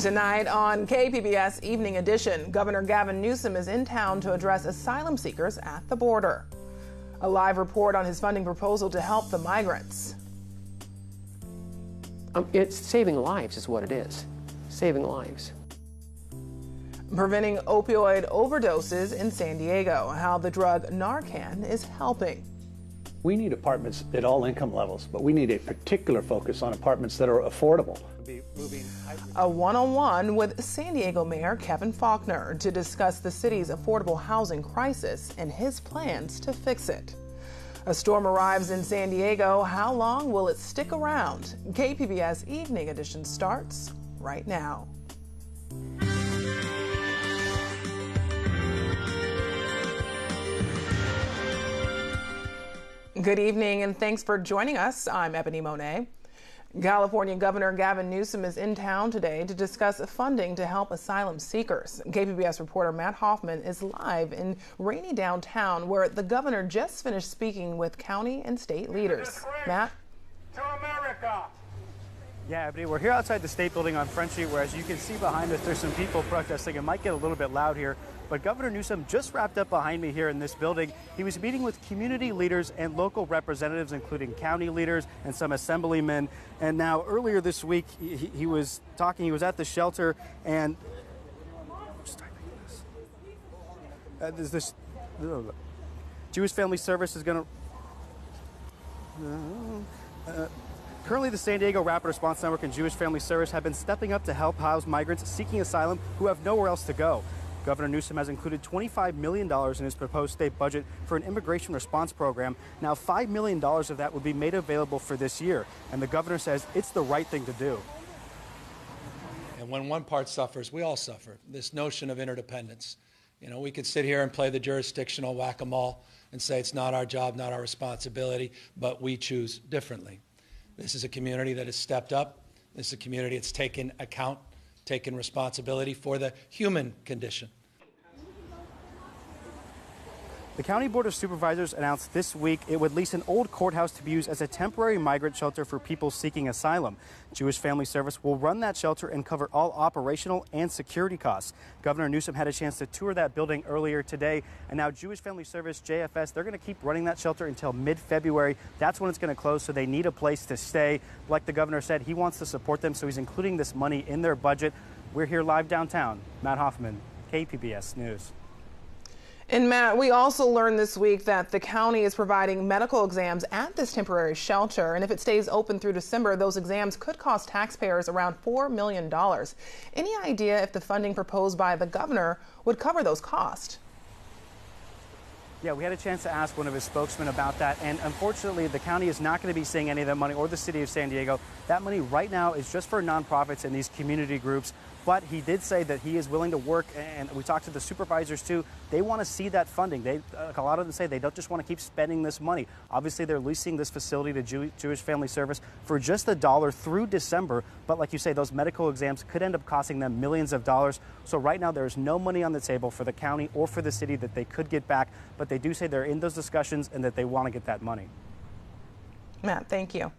Tonight on KPBS Evening Edition, Governor Gavin Newsom is in town to address asylum seekers at the border. A live report on his funding proposal to help the migrants. It's saving lives is what it is. Saving lives. Preventing opioid overdoses in San Diego, how the drug Narcan is helping. We need apartments at all income levels, but we need a particular focus on apartments that are affordable. A one-on-one with San Diego Mayor Kevin Faulconer to discuss the city's affordable housing crisis and his plans to fix it. A storm arrives in San Diego. How long will it stick around? KPBS Evening Edition starts right now. Good evening and thanks for joining us. I'm Ebony Monet. California Governor Gavin Newsom is in town today to discuss funding to help asylum seekers. KPBS reporter Matt Hoffman is live in rainy downtown where the governor just finished speaking with county and state leaders. Matt? To America. Yeah, Ebony, we're here outside the State Building on Front Street, where as you can see behind us, there's some people protesting. It might get a little bit loud here, but Governor Newsom just wrapped up behind me here in this building. He was meeting with community leaders and local representatives, including county leaders and some assemblymen. And now earlier this week, he was talking, he was at the shelter, and there's this Jewish Family Service is going to... Currently, the San Diego Rapid Response Network and Jewish Family Service have been stepping up to help house migrants seeking asylum who have nowhere else to go. Governor Newsom has included $25 million in his proposed state budget for an immigration response program. Now, $5 million of that would be made available for this year, and the governor says it's the right thing to do. And when one part suffers, we all suffer. This notion of interdependence. You know, we could sit here and play the jurisdictional whack-a-mole and say it's not our job, not our responsibility, but we choose differently. This is a community that has stepped up. This is a community that's taken account, taken responsibility for the human condition. The County Board of Supervisors announced this week it would lease an old courthouse to be used as a temporary migrant shelter for people seeking asylum. Jewish Family Service will run that shelter and cover all operational and security costs. Governor Newsom had a chance to tour that building earlier today, and now Jewish Family Service, JFS, they're going to keep running that shelter until mid-February. That's when it's going to close, so they need a place to stay. Like the governor said, he wants to support them, so he's including this money in their budget. We're here live downtown. Matt Hoffman, KPBS News. And Matt, we also learned this week that the county is providing medical exams at this temporary shelter. And if it stays open through December, those exams could cost taxpayers around $4 million. Any idea if the funding proposed by the governor would cover those costs? Yeah, we had a chance to ask one of his spokesmen about that, and unfortunately, the county is not going to be seeing any of that money, or the city of San Diego. That money right now is just for nonprofits and these community groups. But he did say that he is willing to work, and we talked to the supervisors too. They want to see that funding. A lot of them say they don't just want to keep spending this money. Obviously, they're leasing this facility to Jewish Family Service for just $1 through December. But like you say, those medical exams could end up costing them millions of dollars. So right now, there's no money on the table for the county or for the city that they could get back. But they do say they're in those discussions and that they want to get that money. Matt, thank you.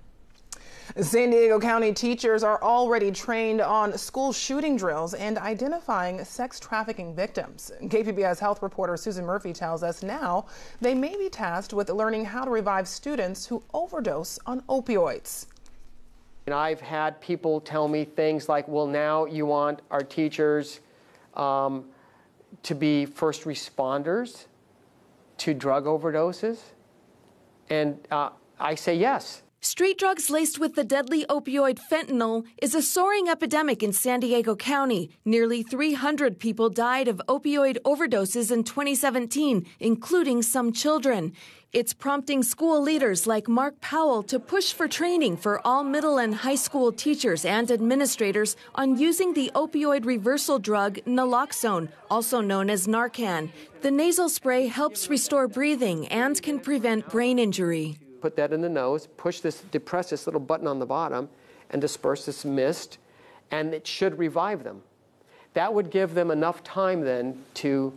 San Diego County teachers are already trained on school shooting drills and identifying sex trafficking victims. KPBS health reporter Susan Murphy tells us now they may be tasked with learning how to revive students who overdose on opioids. And I've had people tell me things like, well, now you want our teachers to be first responders to drug overdoses? And I say yes. Street drugs laced with the deadly opioid fentanyl is a soaring epidemic in San Diego County. Nearly 300 people died of opioid overdoses in 2017, including some children. It's prompting school leaders like Mark Powell to push for training for all middle and high school teachers and administrators on using the opioid reversal drug naloxone, also known as Narcan. The nasal spray helps restore breathing and can prevent brain injury. Put that in the nose, depress this little button on the bottom, and disperse this mist, and it should revive them. That would give them enough time then to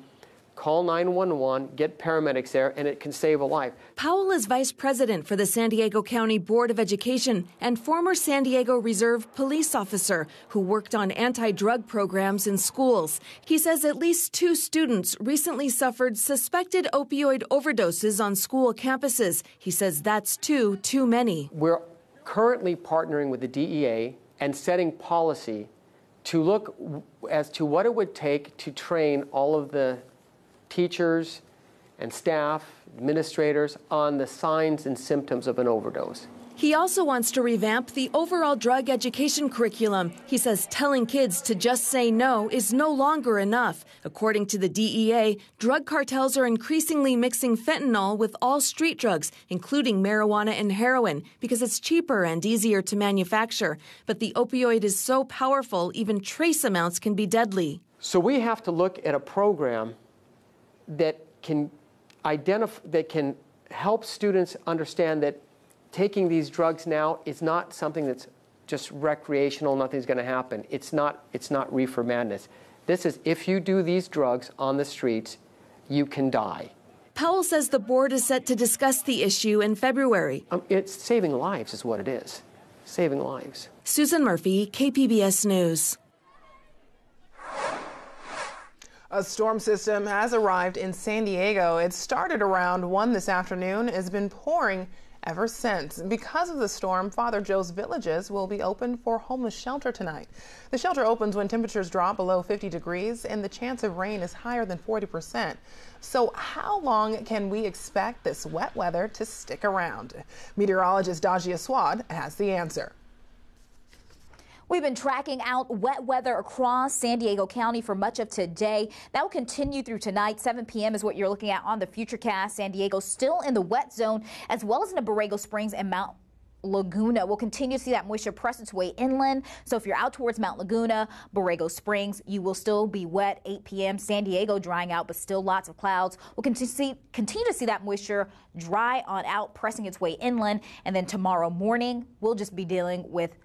call 911, get paramedics there, and it can save a life. Powell is vice president for the San Diego County Board of Education and former San Diego Reserve police officer who worked on anti-drug programs in schools. He says at least 2 students recently suffered suspected opioid overdoses on school campuses. He says that's too many. We're currently partnering with the DEA and setting policy to look as to what it would take to train all of the teachers and staff, administrators on the signs and symptoms of an overdose. He also wants to revamp the overall drug education curriculum. He says telling kids to just say no is no longer enough. According to the DEA, drug cartels are increasingly mixing fentanyl with all street drugs, including marijuana and heroin, because it's cheaper and easier to manufacture. But the opioid is so powerful, even trace amounts can be deadly. So we have to look at a program that can help students understand that taking these drugs now is not something that's just recreational, nothing's going to happen. It's not reefer madness. This is, if you do these drugs on the streets, you can die. Powell says the board is set to discuss the issue in February. It's saving lives is what it is. Saving lives. Susan Murphy, KPBS News. A storm system has arrived in San Diego. It started around 1 this afternoon, has been pouring ever since. Because of the storm, Father Joe's Villages will be open for homeless shelter tonight. The shelter opens when temperatures drop below 50 degrees and the chance of rain is higher than 40%. So how long can we expect this wet weather to stick around? Meteorologist Dajia Swad has the answer. We've been tracking out wet weather across San Diego County for much of today. That will continue through tonight. 7 p.m. is what you're looking at on the Futurecast. San Diego still in the wet zone, as well as in the Borrego Springs and Mount Laguna. We'll continue to see that moisture press its way inland. So if you're out towards Mount Laguna, Borrego Springs, you will still be wet. 8 p.m. San Diego drying out, but still lots of clouds. We'll continue to see that moisture dry on out, pressing its way inland. And then tomorrow morning, we'll just be dealing with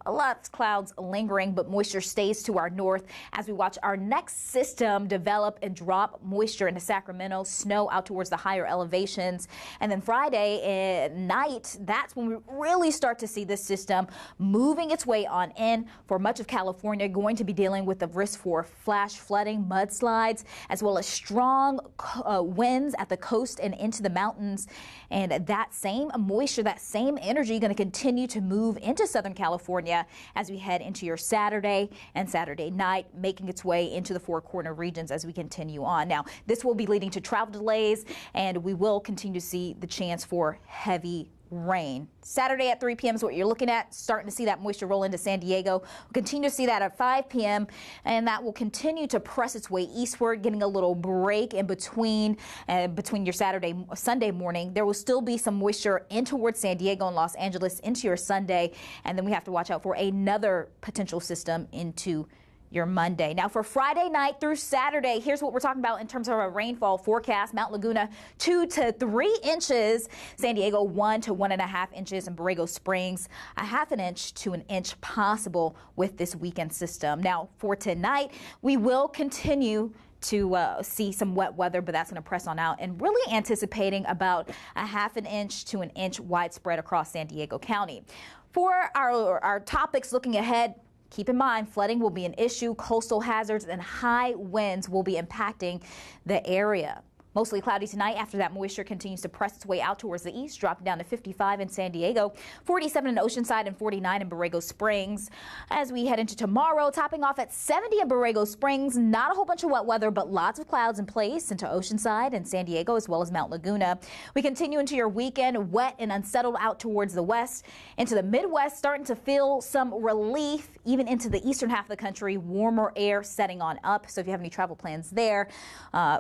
a lot of clouds lingering, but moisture stays to our north as we watch our next system develop and drop moisture into Sacramento, snow out towards the higher elevations. And then Friday night, that's when we really start to see this system moving its way on in. For much of California, going to be dealing with the risk for flash flooding, mudslides, as well as strong winds at the coast and into the mountains. And that same moisture, that same energy going to continue to move into Southern California as we head into your Saturday and Saturday night, making its way into the Four Corner regions as we continue on. Now, this will be leading to travel delays, and we will continue to see the chance for heavy rain. Saturday at 3 p.m. is what you're looking at, starting to see that moisture roll into San Diego. We'll continue to see that at 5 p.m. and that will continue to press its way eastward, getting a little break in between your Sunday morning. There will still be some moisture in towards San Diego and Los Angeles into your Sunday, and then we have to watch out for another potential system into your Monday. Now for Friday night through Saturday, here's what we're talking about in terms of our rainfall forecast. Mount Laguna 2 to 3 inches, San Diego 1 to 1.5 inches, and Borrego Springs 1/2 inch to 1 inch possible with this weekend system. Now for tonight, we will continue to see some wet weather, but that's going to press on out, and really anticipating about 1/2 inch to 1 inch widespread across San Diego County. For our topics looking ahead, keep in mind, flooding will be an issue, coastal hazards and high winds will be impacting the area. Mostly cloudy tonight after that moisture continues to press its way out towards the east, dropping down to 55 in San Diego, 47 in Oceanside, and 49 in Borrego Springs. As we head into tomorrow, topping off at 70 in Borrego Springs. Not a whole bunch of wet weather, but lots of clouds in place into Oceanside and San Diego, as well as Mount Laguna. We continue into your weekend, wet and unsettled out towards the west. Into the Midwest, starting to feel some relief, even into the eastern half of the country, warmer air setting on up. So if you have any travel plans there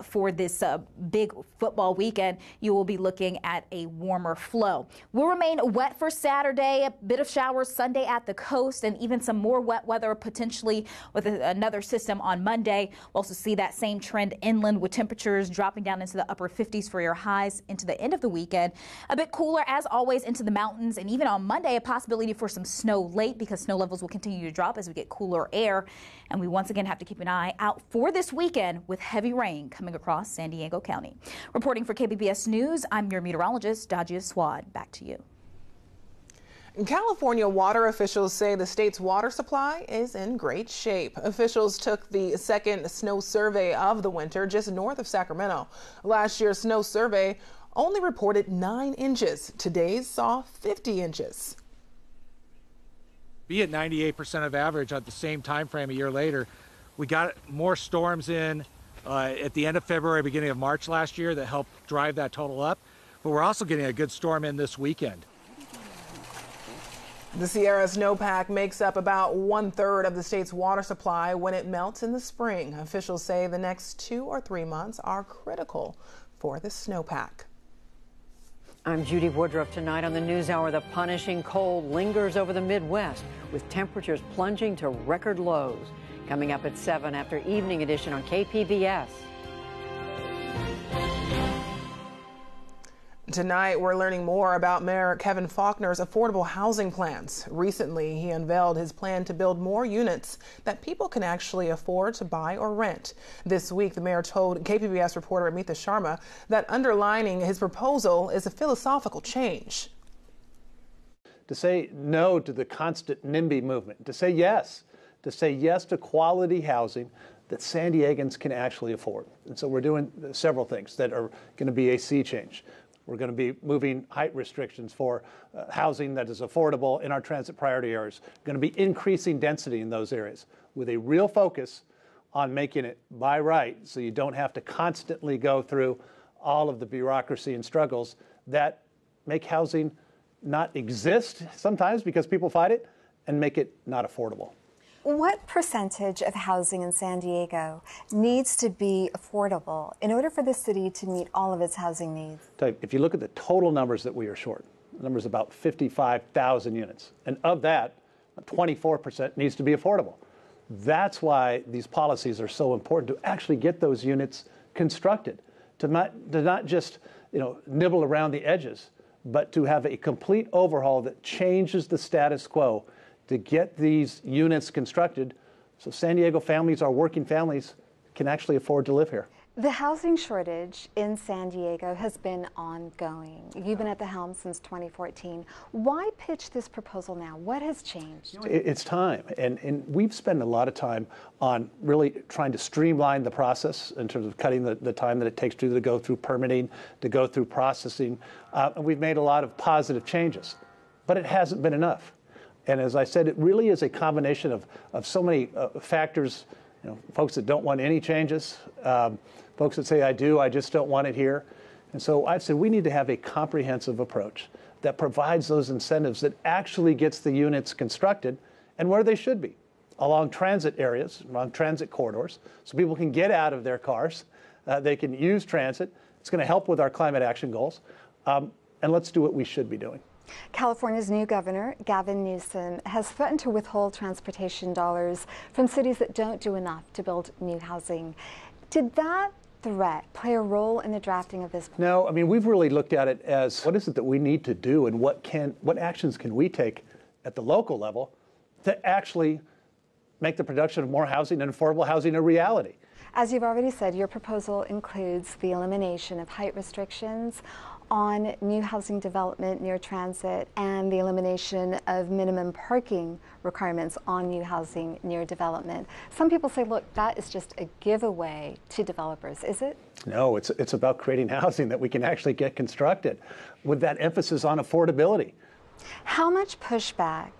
for this big football weekend, you will be looking at a warmer flow. We'll remain wet for Saturday, a bit of showers Sunday at the coast, and even some more wet weather potentially with another system on Monday. We'll also see that same trend inland with temperatures dropping down into the upper 50s for your highs into the end of the weekend. A bit cooler as always into the mountains, and even on Monday a possibility for some snow late because snow levels will continue to drop as we get cooler air. And we once again have to keep an eye out for this weekend with heavy rain coming across San Diego County. Reporting for KPBS News, I'm your meteorologist, Dajia Swad. Back to you. California water officials say the state's water supply is in great shape. Officials took the second snow survey of the winter just north of Sacramento. Last year's snow survey only reported 9 inches. Today's saw 50 inches. Be at 98% of average at the same time frame a year later. We got more storms in at the end of February, beginning of March last year that helped drive that total up. But we're also getting a good storm in this weekend. The Sierra snowpack makes up about 1/3 of the state's water supply when it melts in the spring. Officials say the next 2 or 3 months are critical for the snowpack. I'm Judy Woodruff. Tonight on the NewsHour, the punishing cold lingers over the Midwest with temperatures plunging to record lows. Coming up at 7 after Evening Edition on KPBS. Tonight, we're learning more about Mayor Kevin Faulconer's affordable housing plans. Recently, he unveiled his plan to build more units that people can actually afford to buy or rent. This week, the mayor told KPBS reporter Amita Sharma that underlining his proposal is a philosophical change. To say no to the constant NIMBY movement, to say yes to quality housing that San Diegans can actually afford. And so we're doing several things that are going to be a sea change. We're going to be moving height restrictions for housing that is affordable in our transit priority areas. Going to be increasing density in those areas with a real focus on making it by right so you don't have to constantly go through all of the bureaucracy and struggles that make housing not exist sometimes because people fight it and make it not affordable. What percentage of housing in San Diego needs to be affordable in order for the city to meet all of its housing needs? If you look at the total numbers that we are short, the number is about 55,000 units. And of that, 24% needs to be affordable. That's why these policies are so important, to actually get those units constructed, to not just nibble around the edges, but to have a complete overhaul that changes the status quo to get these units constructed so San Diego families, our working families, can actually afford to live here. The housing shortage in San Diego has been ongoing. You've been at the helm since 2014. Why pitch this proposal now? What has changed? It's time, and we've spent a lot of time on really trying to streamline the process in terms of cutting the time that it takes to go through permitting, to go through processing, and we've made a lot of positive changes, but it hasn't been enough. And as I said, it really is a combination of so many factors. Folks that don't want any changes, folks that say, I just don't want it here. And so I'd say we need to have a comprehensive approach that provides those incentives that actually gets the units constructed and where they should be, along transit areas, along transit corridors, so people can get out of their cars, they can use transit. It's going to help with our climate action goals. And let's do what we should be doing. California's new governor, Gavin Newsom, has threatened to withhold transportation dollars from cities that don't do enough to build new housing. Did that threat play a role in the drafting of this plan? No, I mean, we've really looked at it as what is it that we need to do and what actions can we take at the local level to actually make the production of more housing and affordable housing a reality. As you've already said, your proposal includes the elimination of height restrictions on new housing development near transit and the elimination of minimum parking requirements on new housing near development. Some people say, look, that is just a giveaway to developers. Is it? No, it's about creating housing that we can actually get constructed with that emphasis on affordability. How much pushback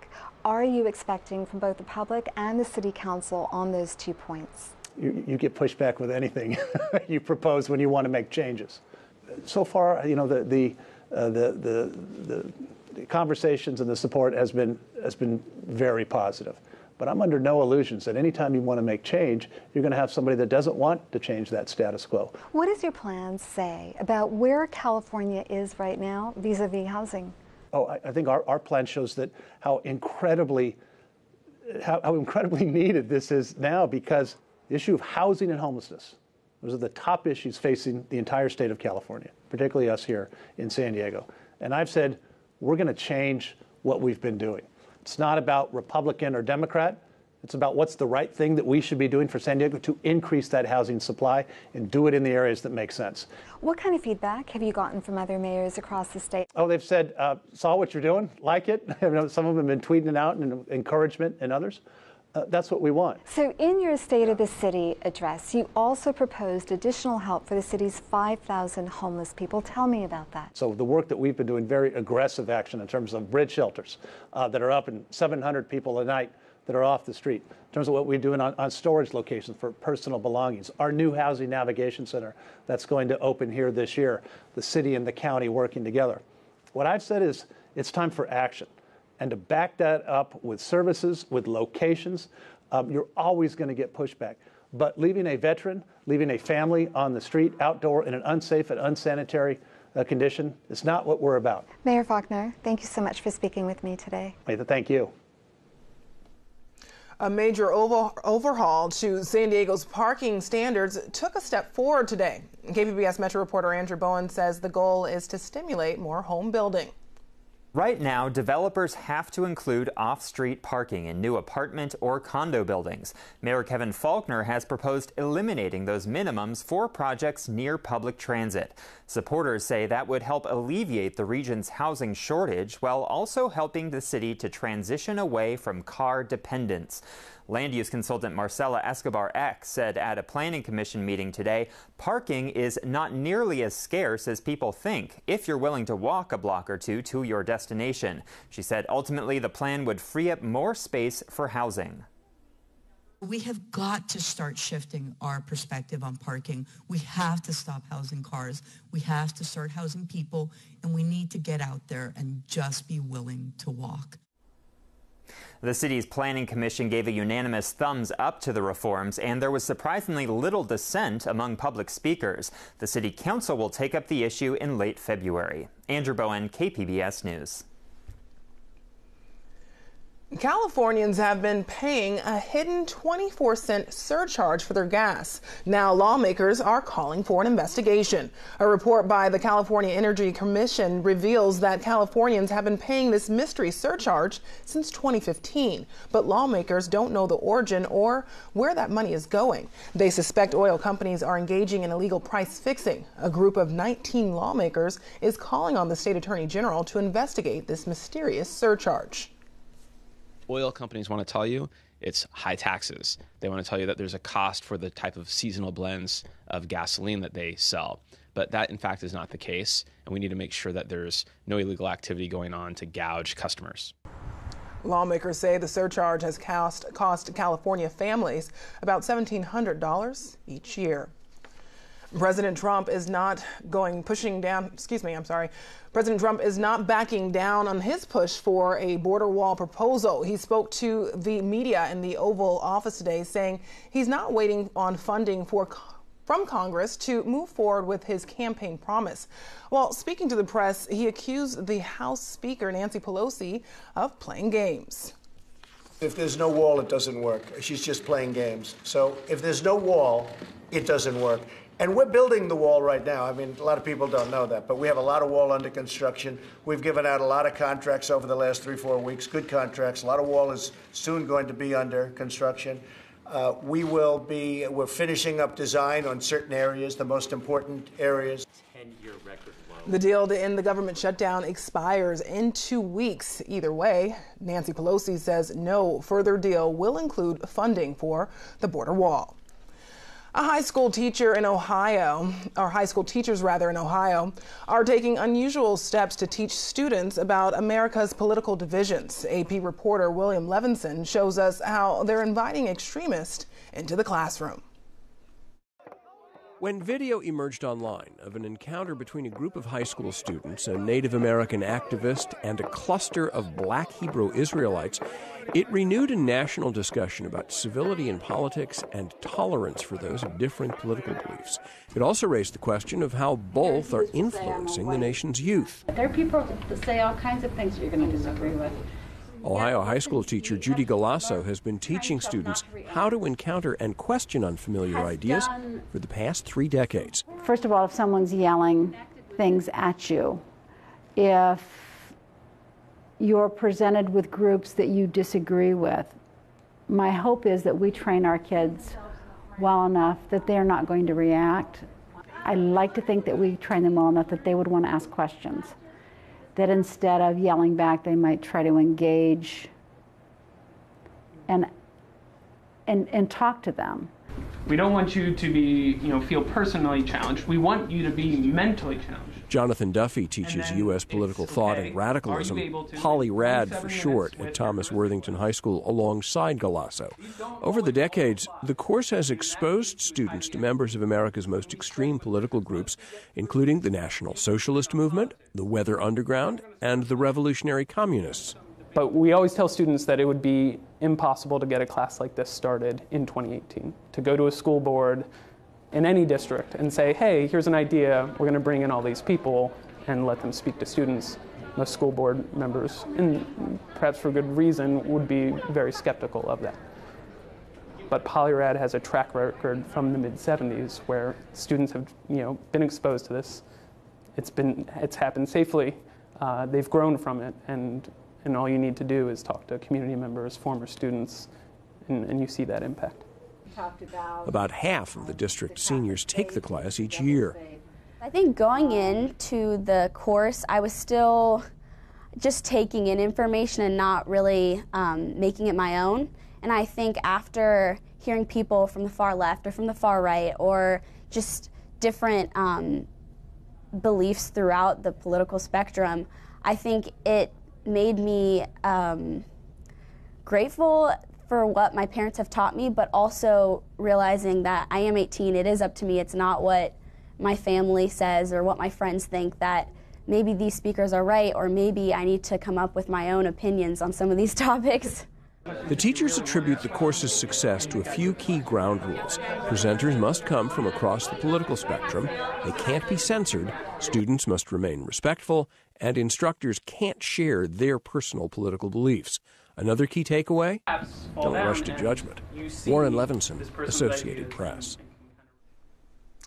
are you expecting from both the public and the city council on those 2 points? You get pushback with anything you propose when you want to make changes. So far, the conversations and the support has been very positive. But I'm under no illusions that anytime you want to make change, you're going to have somebody that doesn't want to change that status quo. What does your plan say about where California is right now vis-a-vis housing? Oh, I think our plan shows that how incredibly needed this is now, because the issue of housing and homelessness, those are the top issues facing the entire state of California, particularly us here in San Diego. And I've said we're going to change what we've been doing. It's not about Republican or Democrat. It's about what's the right thing that we should be doing for San Diego to increase that housing supply and do it in the areas that make sense. What kind of feedback have you gotten from other mayors across the state? Oh, they've said, saw what you're doing, like it. Some of them have been tweeting it out and encouragement, and others. That's what we want. So in your State of the City address, you also proposed additional help for the city's 5,000 homeless people. Tell me about that. So the work that we've been doing, very aggressive action in terms of bridge shelters that are up, and 700 people a night that are off the street. In terms of what we're doing on storage locations for personal belongings, our new housing navigation center that's going to open here this year, the city and the county working together. What I've said is it's time for action. And to back that up with services, with locations, you're always going to get pushback. But leaving a veteran, leaving a family on the street, outdoor, in an unsafe and unsanitary condition is not what we're about. Mayor Faulconer, thank you so much for speaking with me today. Thank you. A major overhaul to San Diego's parking standards took a step forward today. KPBS Metro reporter Andrew Bowen says the goal is to stimulate more home building. Right now, developers have to include off-street parking in new apartment or condo buildings. Mayor Kevin Faulconer has proposed eliminating those minimums for projects near public transit. Supporters say that would help alleviate the region's housing shortage while also helping the city to transition away from car dependence. Land use consultant Marcela Escobar-X said at a planning commission meeting today, parking is not nearly as scarce as people think if you're willing to walk a block or two to your destination. She said ultimately the plan would free up more space for housing. We have got to start shifting our perspective on parking. We have to stop housing cars. We have to start housing people, and we need to get out there and just be willing to walk. The city's planning commission gave a unanimous thumbs up to the reforms, and there was surprisingly little dissent among public speakers. The city council will take up the issue in late February. Andrew Bowen, KPBS News. Californians have been paying a hidden 24-cent surcharge for their gas. Now lawmakers are calling for an investigation. A report by the California Energy Commission reveals that Californians have been paying this mystery surcharge since 2015, but lawmakers don't know the origin or where that money is going. They suspect oil companies are engaging in illegal price fixing. A group of 19 lawmakers is calling on the state attorney general to investigate this mysterious surcharge. Oil companies want to tell you it's high taxes. They want to tell you that there's a cost for the type of seasonal blends of gasoline that they sell. But that, in fact, is not the case, and we need to make sure that there's no illegal activity going on to gouge customers. Lawmakers say the surcharge has cost California families about $1,700 each year. President Trump is not President Trump is not backing down on his push for a border wall proposal. He spoke to the media in the Oval Office today, saying he's not waiting on funding from Congress to move forward with his campaign promise. While speaking to the press, he accused the House Speaker, Nancy Pelosi, of playing games. If there's no wall, it doesn't work. She's just playing games. So if there's no wall, it doesn't work. And we're building the wall right now. I mean, a lot of people don't know that, but we have a lot of wall under construction. We've given out a lot of contracts over the last 3-4 weeks, good contracts. A lot of wall is soon going to be under construction. We're finishing up design on certain areas, the most important areas. 10-year record low. The deal to end the government shutdown expires in 2 weeks. Either way, Nancy Pelosi says no further deal will include funding for the border wall. High school teachers in Ohio, are taking unusual steps to teach students about America's political divisions. AP reporter William Levinson shows us how they're inviting extremists into the classroom. When video emerged online of an encounter between a group of high school students, a Native American activist, and a cluster of Black Hebrew Israelites, it renewed a national discussion about civility in politics and tolerance for those of different political beliefs. It also raised the question of how both are influencing the nation's youth. There are people that say all kinds of things you're going to disagree with. Ohio high school teacher Judy Galasso has been teaching students how to encounter and question unfamiliar ideas for the past 3 decades. First of all, if someone's yelling things at you, if you're presented with groups that you disagree with, my hope is that we train our kids well enough that they're not going to react. I like to think that we train them well enough that they would want to ask questions, that instead of yelling back, they might try to engage and talk to them. We don't want you to be, feel personally challenged. We want you to be mentally challenged. Jonathan Duffy teaches U.S. political thought and radicalism, Poly-Rad for short, at Thomas Worthington High School alongside Galasso. Over the decades, the course has exposed students to members of America's most extreme political groups, including the National Socialist Movement, the Weather Underground, and the Revolutionary Communists. But we always tell students that it would be impossible to get a class like this started in 2018. To go to a school board in any district and say, hey, here's an idea, we're going to bring in all these people and let them speak to students. Most school board members, and perhaps for good reason, would be very skeptical of that. But Poly-Rad has a track record from the mid-'70s where students have been exposed to this. It's happened safely. They've grown from it, and all you need to do is talk to community members, former students, and you see that impact. About half of the district seniors take the class each year. I think going into the course, I was still just taking in information and not really making it my own. And I think after hearing people from the far left or from the far right, or just different beliefs throughout the political spectrum, I think it made me grateful for what my parents have taught me, but also realizing that I am 18, it is up to me, it's not what my family says or what my friends think, that maybe these speakers are right, or maybe I need to come up with my own opinions on some of these topics. The teachers attribute the course's success to a few key ground rules. Presenters must come from across the political spectrum, they can't be censored, students must remain respectful, and instructors can't share their personal political beliefs. Another key takeaway? Don't rush to judgment. Warren Levinson, Associated Press.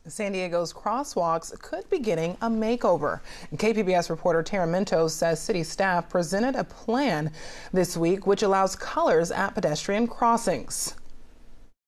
San Diego's crosswalks could be getting a makeover. KPBS reporter Tara Mintos says city staff presented a plan this week which allows colors at pedestrian crossings.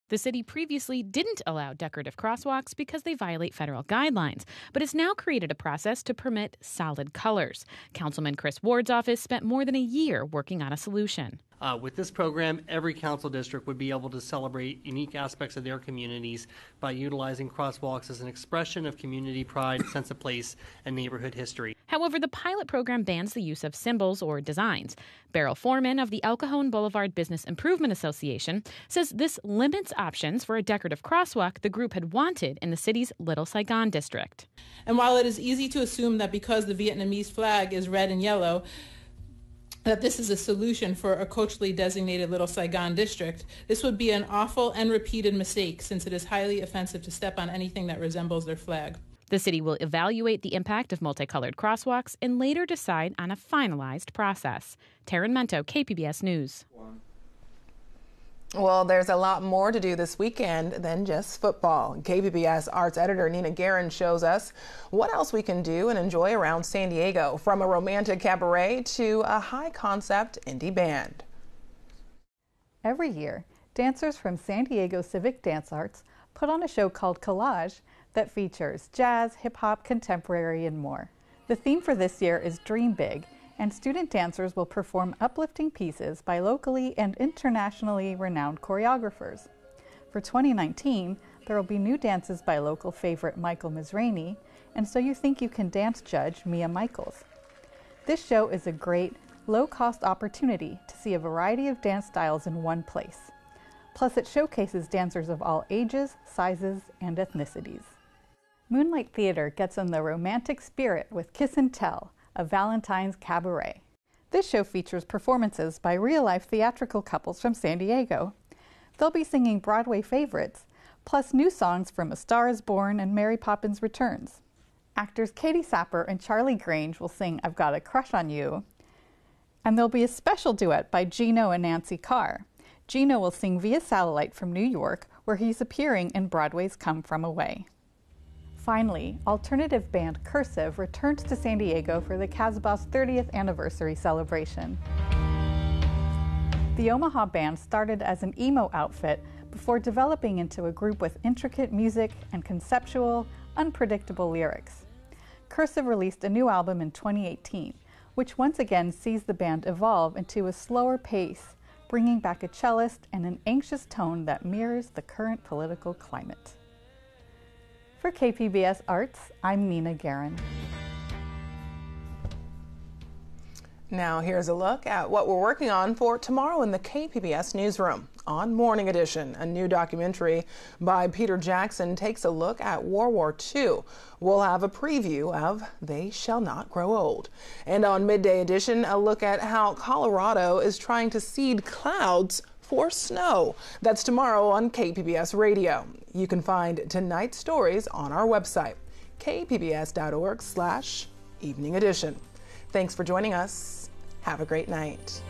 The city previously didn't allow decorative crosswalks because they violate federal guidelines, but it's now created a process to permit solid colors. Councilman Chris Ward's office spent more than a year working on a solution. With this program, every council district would be able to celebrate unique aspects of their communities by utilizing crosswalks as an expression of community pride, sense of place, and neighborhood history. However, the pilot program bans the use of symbols or designs. Beryl Foreman of the El Cajon Boulevard Business Improvement Association says this limits options for a decorative crosswalk the group had wanted in the city's Little Saigon district. And while it is easy to assume that because the Vietnamese flag is red and yellow, that this is a solution for a culturally designated Little Saigon district, this would be an awful and repeated mistake since it is highly offensive to step on anything that resembles their flag. The city will evaluate the impact of multicolored crosswalks and later decide on a finalized process. Taryn Mento, KPBS News. Well, there's a lot more to do this weekend than just football. KPBS arts editor Nina Guerin shows us what else we can do and enjoy around San Diego, from a romantic cabaret to a high-concept indie band. Every year, dancers from San Diego Civic Dance Arts put on a show called Collage that features jazz, hip-hop, contemporary, and more. The theme for this year is Dream Big, and student dancers will perform uplifting pieces by locally and internationally renowned choreographers. For 2019, there will be new dances by local favorite Michael Mizrahi, and So You Think You Can Dance judge Mia Michaels. This show is a great, low-cost opportunity to see a variety of dance styles in one place. Plus, it showcases dancers of all ages, sizes, and ethnicities. Moonlight Theater gets in the romantic spirit with Kiss and Tell, a Valentine's cabaret. This show features performances by real-life theatrical couples from San Diego. They'll be singing Broadway favorites, plus new songs from A Star is Born and Mary Poppins Returns. Actors Katie Sapper and Charlie Grange will sing I've Got a Crush on You. And there'll be a special duet by Gino and Nancy Carr. Gino will sing via satellite from New York, where he's appearing in Broadway's Come From Away. Finally, alternative band Cursive returns to San Diego for the Casbah's 30th anniversary celebration. The Omaha band started as an emo outfit before developing into a group with intricate music and conceptual, unpredictable lyrics. Cursive released a new album in 2018, which once again sees the band evolve into a slower pace, bringing back a cellist and an anxious tone that mirrors the current political climate. For KPBS Arts, I'm Nina Guerin. Now here's a look at what we're working on for tomorrow in the KPBS newsroom. On Morning Edition, a new documentary by Peter Jackson takes a look at World War II. We'll have a preview of They Shall Not Grow Old. And on Midday Edition, a look at how Colorado is trying to seed clouds for snow. That's tomorrow on KPBS Radio. You can find tonight's stories on our website, kpbs.org/evening edition. Thanks for joining us. Have a great night.